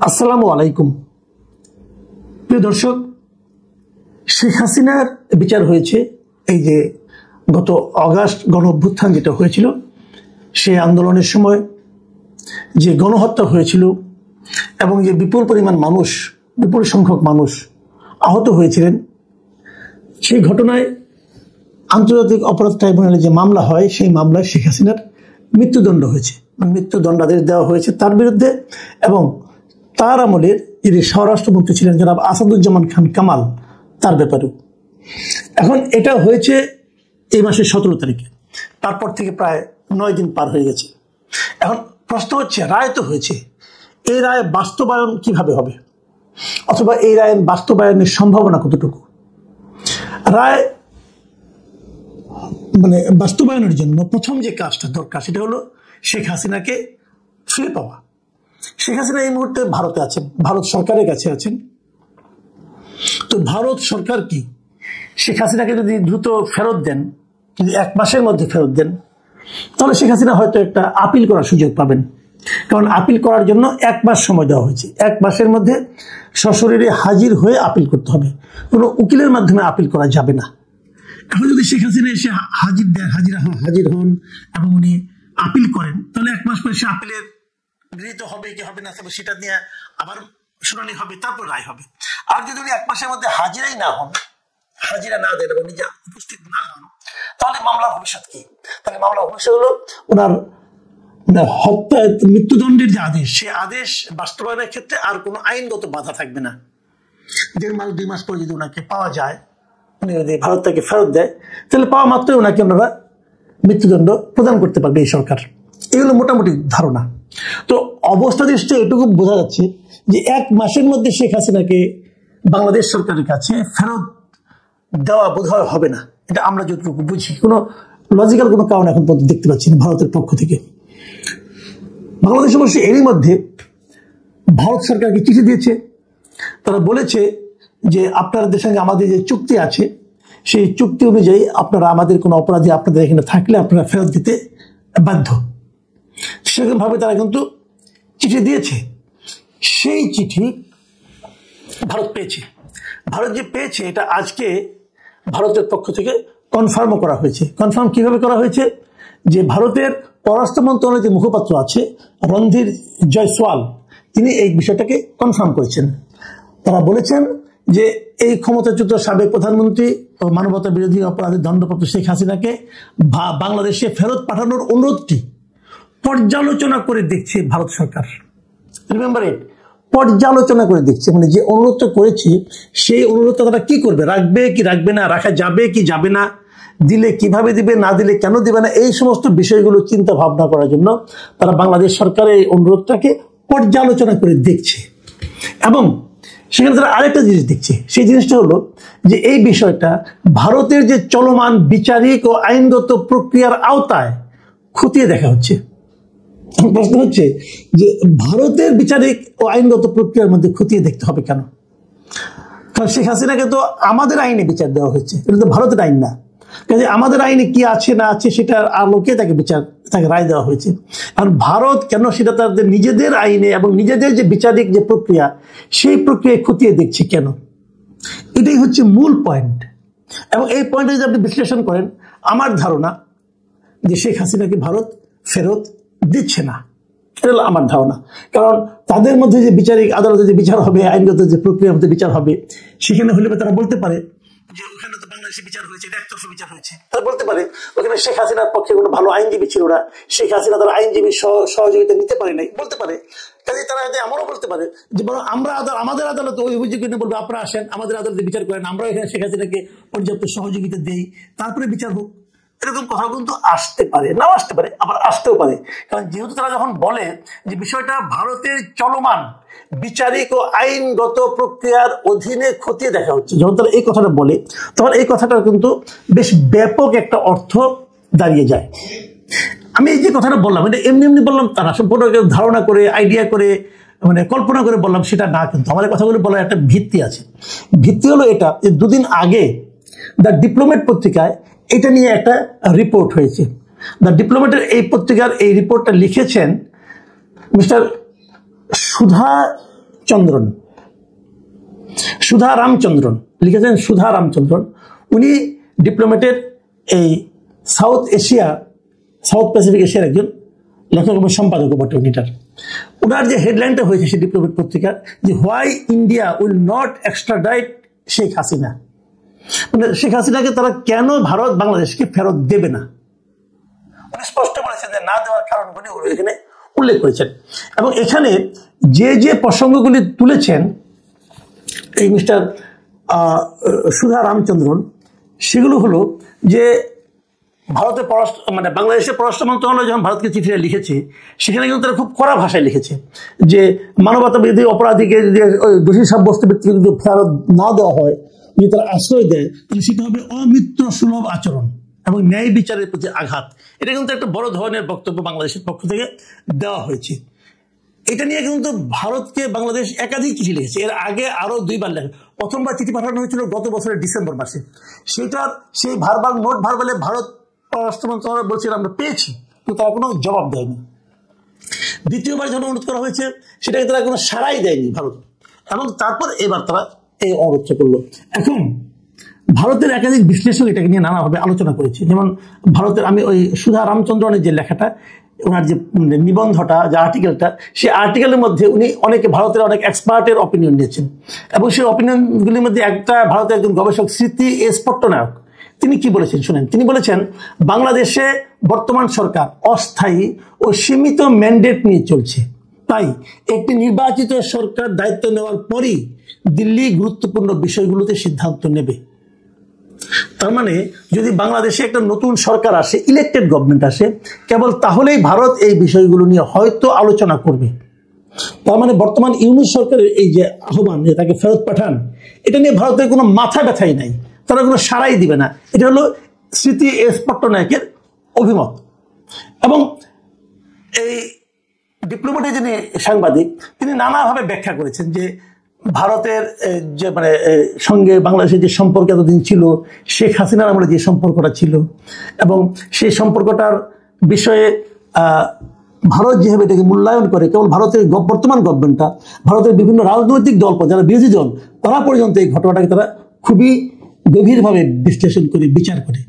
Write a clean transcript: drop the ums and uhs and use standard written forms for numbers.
আসসালামু আলাইকুম। প্রিয় দর্শক, শেখ হাসিনার বিচার হয়েছে। এই যে গত অগাস্ট গণ অভ্যুত্থান যেটা হয়েছিল, সেই আন্দোলনের সময় যে গণহত্যা হয়েছিল এবং যে বিপুল পরিমাণ মানুষ, বিপুল সংখ্যক মানুষ আহত হয়েছিলেন, সেই ঘটনায় আন্তর্জাতিক অপরাধ ট্রাইব্যুনালে যে মামলা হয়, সেই মামলায় শেখ হাসিনার মৃত্যুদণ্ড হয়েছে, মৃত্যুদণ্ডাদেশ দেওয়া হয়েছে তার বিরুদ্ধে। এবং তার আমলের যিনি স্বরাষ্ট্রমন্ত্রী ছিলেন জনাব আসাদুজ্জামান খান কামাল, তার ব্যাপারেও। এখন এটা হয়েছে এই মাসের 17 তারিখে। তারপর থেকে প্রায় 9 দিন পার হয়ে গেছে। এখন প্রশ্ন হচ্ছে, রায় তো হয়েছে, এই রায় বাস্তবায়ন কিভাবে হবে, অথবা এই রায় বাস্তবায়নের সম্ভাবনা কতটুকু? রায় বাস্তবায়নের জন্য প্রথম যে কাজটা দরকার, সেটা হলো শেখ হাসিনাকে ফিরে পাওয়া। শেখ হাসিনা এই মুহূর্তে ভারতে আছেন, ভারত সরকারের কাছে আছেন। তো ভারত সরকার কি শেখ হাসিনাকে যদি দ্রুত ফেরত দেন, যদি 1 মাসের মধ্যে ফেরত দেন, তাহলে শেখ হাসিনা হয়তো একটা আপিল করার সুযোগ পাবেন। কারণ আপিল করার জন্য 1 মাস সময় দেওয়া হয়েছে। 1 মাসের মধ্যে সশরীরে হাজির হয়ে আপিল করতে হবে, কোনো উকিলের মাধ্যমে আপিল করা যাবে না। এখন যদি শেখ হাসিনা এসে হাজির হন এবং উনি আপিল করেন, তাহলে 1 মাস পরে সে আপিলের গৃহীত হবে কি হবে না, তবে সেটা নিয়ে আবার শুনানি হবে, তারপর রায় হবে। আর যদি উনি 1 মাসের মধ্যে হাজিরাই না হন, হাজিরা না দেন এবং নিজে উপস্থিত না হন, তাহলে মামলার ভবিষ্যৎ কি? তাহলে মামলার ভবিষ্যৎ হলো ওনার হত্যা, মৃত্যুদণ্ডের যে আদেশ, সে আদেশ বাস্তবায়নের ক্ষেত্রে আর কোনো আইনগত বাধা থাকবে না। 1.5 মাস 2 মাস পরে যদি ওনাকে পাওয়া যায়, উনি যদি ভারত থেকে ফেরত দেয়, তাহলে পাওয়া মাত্রই ওনাকে ওনারা মৃত্যুদণ্ড প্রদান করতে পারবে এই সরকার। এগুলো মোটামুটি ধারণা। তো অবস্থা দৃষ্টি এটুকু বোঝা যাচ্ছে যে 1 মাসের মধ্যে শেখ হাসিনাকে বাংলাদেশ সরকারের কাছে ফেরত দেওয়া বোধহয় হবে না। এটা আমরা যতটুকু বুঝি, কোনো লজিক্যাল কোনো কারণ এখন পর্যন্ত দেখতে পাচ্ছি না ভারতের পক্ষ থেকে। বাংলাদেশ অবশ্য এরই মধ্যে ভারত সরকারকে চিঠি দিয়েছে। তারা বলেছে যে আপনাদের সঙ্গে আমাদের যে চুক্তি আছে, সেই চুক্তি অনুযায়ী আপনারা আমাদের কোনো অপরাধী আপনাদের এখানে থাকলে আপনারা ফেরত দিতে বাধ্য। সেরকমভাবে তারা কিন্তু চিঠি দিয়েছে। সেই চিঠি ভারত পেয়েছে। ভারত যে পেয়েছে, এটা আজকে ভারতের পক্ষ থেকে কনফার্মও করা হয়েছে। কনফার্ম কিভাবে করা হয়েছে? যে ভারতের পররাষ্ট্র মন্ত্রণালয়ের যে মুখপাত্র আছে রণধীর জয়সওয়াল, তিনি এই বিষয়টাকে কনফার্ম করেছেন। তারা বলেছেন যে এই ক্ষমতাচ্যুত সাবেক প্রধানমন্ত্রী ও মানবতা বিরোধী অপরাধের দণ্ডপ্রাপ্ত শেখ হাসিনাকে বাংলাদেশে ফেরত পাঠানোর অনুরোধটি পর্যালোচনা করে দেখছে ভারত সরকার। রিমেম্বার ইট, পর্যালোচনা করে দেখছে। মানে যে অনুরোধটা করেছে, সেই অনুরোধটা তারা কি করবে, রাখবে কি রাখবে না, রাখা যাবে কি যাবে না, দিলে কিভাবে দিবে, না দিলে কেন দিবে না, এই সমস্ত বিষয়গুলো চিন্তা ভাবনা করার জন্য তারা বাংলাদেশ সরকারের এই অনুরোধটাকে পর্যালোচনা করে দেখছে। এবং সেখানে তারা আরেকটা জিনিস দেখছে। সেই জিনিসটা হলো যে এই বিষয়টা ভারতের যে চলমান বিচারিক ও আইনগত প্রক্রিয়ার আওতায় খতিয়ে দেখা হচ্ছে। প্রশ্ন হচ্ছে যে ভারতের বিচারিক ও আইনগত প্রক্রিয়ার মধ্যে খতিয়ে দেখতে হবে কেন? কারণ শেখ হাসিনাকে তো আমাদের আইনে বিচার দেওয়া হয়েছে, এটা তো ভারতের আইন না। কাজে আমাদের আইনে কি আছে না আছে সেটার আলোকে তাকে রায় দেওয়া হয়েছে। কারণ ভারত কেন সেটা তাদের নিজেদের আইনে এবং নিজেদের যে বিচারিক যে প্রক্রিয়া, সেই প্রক্রিয়ায় খতিয়ে দেখছে কেন? এটাই হচ্ছে মূল পয়েন্ট। এবং এই পয়েন্টে যদি আপনি বিশ্লেষণ করেন, আমার ধারণা যে শেখ হাসিনাকে ভারত ফেরত দিচ্ছে না, এটা হলো আমার ধারণা। কারণ তাদের মধ্যে যে বিচারিক আদালতে যে বিচার হবে, আইনগত যে প্রক্রিয়ার মধ্যে বিচার হবে, সেখানে হলে তারা বলতে পারে যে ওখানে তো বাংলাদেশে বিচার হয়েছে, এটা একতরফা বিচার হয়েছে। তারা বলতে পারে ওখানে শেখ হাসিনার পক্ষে কোনো ভালো আইনজীবী ছিল না, শেখ হাসিনা তার আইনজীবী সহযোগিতা নিতে পারে নাই, বলতে পারে। কাজে তারা এমনও বলতে পারে যে বরং আমরা আমাদের আদালতে ওই অভিযোগ নিয়ে বলবো আপনারা আসেন, আমাদের আদালতে বিচার করেন, আমরা এখানে শেখ হাসিনাকে পর্যাপ্ত সহযোগিতা দেই, তারপরে বিচার হোক। এরকম কথা কিন্তু আসতে পারে, নাও আসতে পারে, আবার আসতেও পারে। কারণ যেহেতু তারা যখন বলে যে বিষয়টা ভারতের চলমান বিচারিক ও আইনগত প্রক্রিয়ার অধীনে খতিয়ে দেখা হচ্ছে, যখন তারা এই কথাটা বলে, তখন এই কথাটা কিন্তু বেশ ব্যাপক একটা অর্থ দাঁড়িয়ে যায়। আমি এই যে কথাটা বললাম, এটা এমনি এমনি বললাম তা না, সম্পূর্ণ ধারণা করে, আইডিয়া করে, কল্পনা করে বললাম সেটা না। কিন্তু আমার কথাগুলো বলার একটা ভিত্তি আছে। ভিত্তি হলো এটা যে 2 দিন আগে দ্য ডিপ্লোমেট পত্রিকায় এটা নিয়ে একটা রিপোর্ট হয়েছে। দ্য ডিপ্লোমেটের এই পত্রিকার এই রিপোর্টটা লিখেছেন মিস্টার সুধা চন্দ্রন, সুধা রামচন্দ্রন লিখেছেন। সুধা রামচন্দ্রন উনি ডিপ্লোমেটের এই সাউথ প্যাসিফিক এশিয়ার একজন লেখক এবং সম্পাদক বটে উনিটার। ওনার যে হেডলাইনটা হয়েছে সেই ডিপ্লোমেট পত্রিকার, যে why India will not extradite Sheikh Hasina, মানে শেখ হাসিনাকে তারা কেন ভারত বাংলাদেশকে ফেরত দেবে না, উনি স্পষ্ট বলেছেন যে না দেওয়ার কারণগুলি এখানে উল্লেখ করেছেন। এবং এখানে যে যে প্রসঙ্গগুলি তুলেছেন এই মিস্টার সুধা রামচন্দ্রন, সেগুলো হলো যে ভারতের মানে বাংলাদেশের পররাষ্ট্র মন্ত্রণালয় যখন ভারতকে চিঠিটা লিখেছে, সেখানে কিন্তু তারা খুব কড়া ভাষায় লিখেছে যে মানবতা বিরোধী অপরাধীকে যে দোষী সাব্যস্ত ব্যক্তিকে যদি ফেরত না দেওয়া হয়, যদি তারা আশ্রয় দেয়, তাহলে সেটা হবে অমিত্র সুলভ আচরণ এবং ন্যায় বিচারের প্রতি আঘাত। এটা কিন্তু একটা বড় ধরনের বক্তব্য বাংলাদেশের পক্ষ থেকে দেওয়া হয়েছে। এটা নিয়ে কিন্তু ভারতকে বাংলাদেশ একাধিক চিঠি লিখেছে, এর আগে আরো 2বার লেখে। প্রথমবার চিঠি পাঠানো হয়েছিল গত বছরের ডিসেম্বর মাসে, সেই ভার্বালে ভারত পররাষ্ট্র মন্ত্রণালয় বলছিল আমরা পেয়েছি, কিন্তু তারা কোনো জবাব দেয়নি। দ্বিতীয়বার যখন অনুরোধ করা হয়েছে, সেটাকে তারা কোনো সাড়াই দেয়নি ভারত, এবং তারপর এবার তারা এই অনুরোধ করলো। এখন ভারতের একাধিক বিশ্লেষক এটাকে নিয়ে নানাভাবে আলোচনা করেছে। যেমন ভারতের, আমি ওই সুধা রামচন্দ্রনের যে লেখাটা, ওনার যে নিবন্ধটা, যে আর্টিকেলটা, সেই আর্টিকেলের মধ্যে উনি ভারতের অনেক এক্সপার্টের অপিনিয়ন নিয়েছেন, এবং সেই অপিনিয়নগুলির মধ্যে একটা ভারতের একজন গবেষক স্মৃতি এস পট্টনায়ক, তিনি কি বলেছেন শুনেন। তিনি বলেছেন, বাংলাদেশে বর্তমান সরকার অস্থায়ী ও সীমিত ম্যান্ডেট নিয়ে চলছে, তাই একটি নির্বাচিত সরকার দায়িত্ব নেওয়ার পরই দিল্লি গুরুত্বপূর্ণ বিষয়গুলোতে সিদ্ধান্ত নেবে। তার মানে যদি বাংলাদেশে একটা নতুন সরকার আসে, ইলেকটেড গভর্নমেন্ট আসে, কেবল তাহলেই ভারত এই বিষয়গুলো নিয়ে হয়তো আলোচনা করবে। তার মানে বর্তমান ইউনিট সরকারের এই যে আহ্বান যে তাকে ফেরত পাঠান, এটা নিয়ে ভারতের কোনো মাথা ব্যথাই নাই, তারা কোনো সাড়াই দিবে না। এটা হলো স্মৃতি এস পট্টনায়কের অভিমত। এবং এই ডিপ্লোমেটের যিনি সাংবাদিক, তিনি নানাভাবে ব্যাখ্যা করেছেন যে ভারতের যে মানে সঙ্গে বাংলাদেশের যে সম্পর্ক এতদিন ছিল, শেখ হাসিনার আমলে যে সম্পর্কটা ছিল, এবং সেই সম্পর্কটার বিষয়ে ভারত যেভাবে এটাকে মূল্যায়ন করে, কেবল ভারতের বর্তমান গভর্নমেন্টটা, ভারতের বিভিন্ন রাজনৈতিক দল, যারা বিরোধী দল, তারা পর্যন্ত এই ঘটনাটাকে তারা খুবই গভীরভাবে বিশ্লেষণ করে বিচার করে।